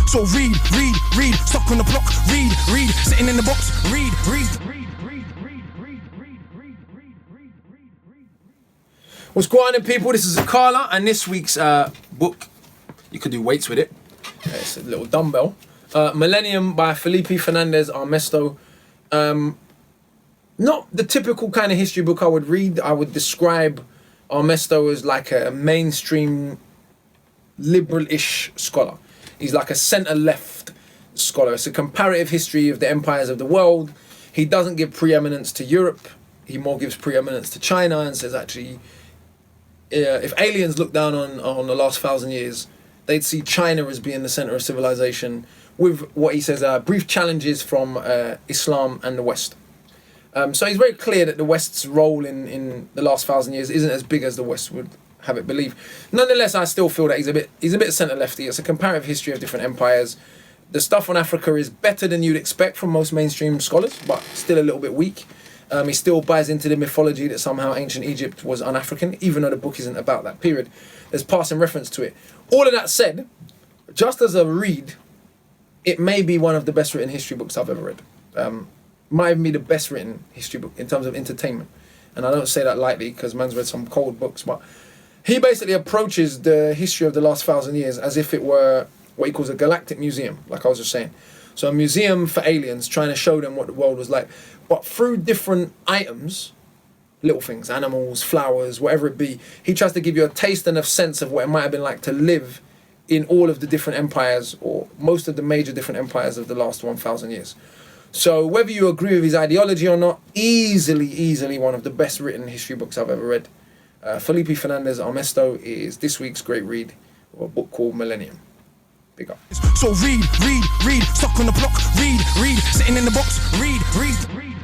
So read, stuck on the block, read, sitting in the box, read. What's going on, people? This is Akala, and this week's book, you could do weights with it. It's a little dumbbell. Millenium by Felipe Fernandez-Armesto. Not the typical kind of history book I would read. I would describe Armesto as like a mainstream liberal-ish scholar. He's like a centre-left scholar. It's a comparative history of the empires of the world. He doesn't give preeminence to Europe. He more gives preeminence to China and says, actually, if aliens look down on the last 1,000 years, they'd see China as being the centre of civilization, with what he says are brief challenges from Islam and the West. So he's very clear that the West's role in the last 1,000 years isn't as big as the West would have it believe. Nonetheless, I still feel that he's a bit centre-lefty. It's a comparative history of different empires. The stuff on Africa is better than you'd expect from most mainstream scholars, but still a little bit weak. He still buys into the mythology that somehow ancient Egypt was un-African, even though the book isn't about that period. There's passing reference to it. All of that said, just as a read, it may be one of the best written history books I've ever read. Might even be the best written history book in terms of entertainment. And I don't say that lightly because man's read some cold books, but he basically approaches the history of the last 1,000 years as if it were what he calls a galactic museum, like I was just saying. So a museum for aliens, trying to show them what the world was like. But through different items, little things, animals, flowers, whatever it be, he tries to give you a taste and a sense of what it might have been like to live in all of the different empires, or most of the major different empires of the last 1,000 years. So whether you agree with his ideology or not, easily one of the best written history books I've ever read. Felipe Fernandez-Armesto is this week's great read, of a book called Millenium. Big up. So read, stuck on the block, read, sitting in the box, read.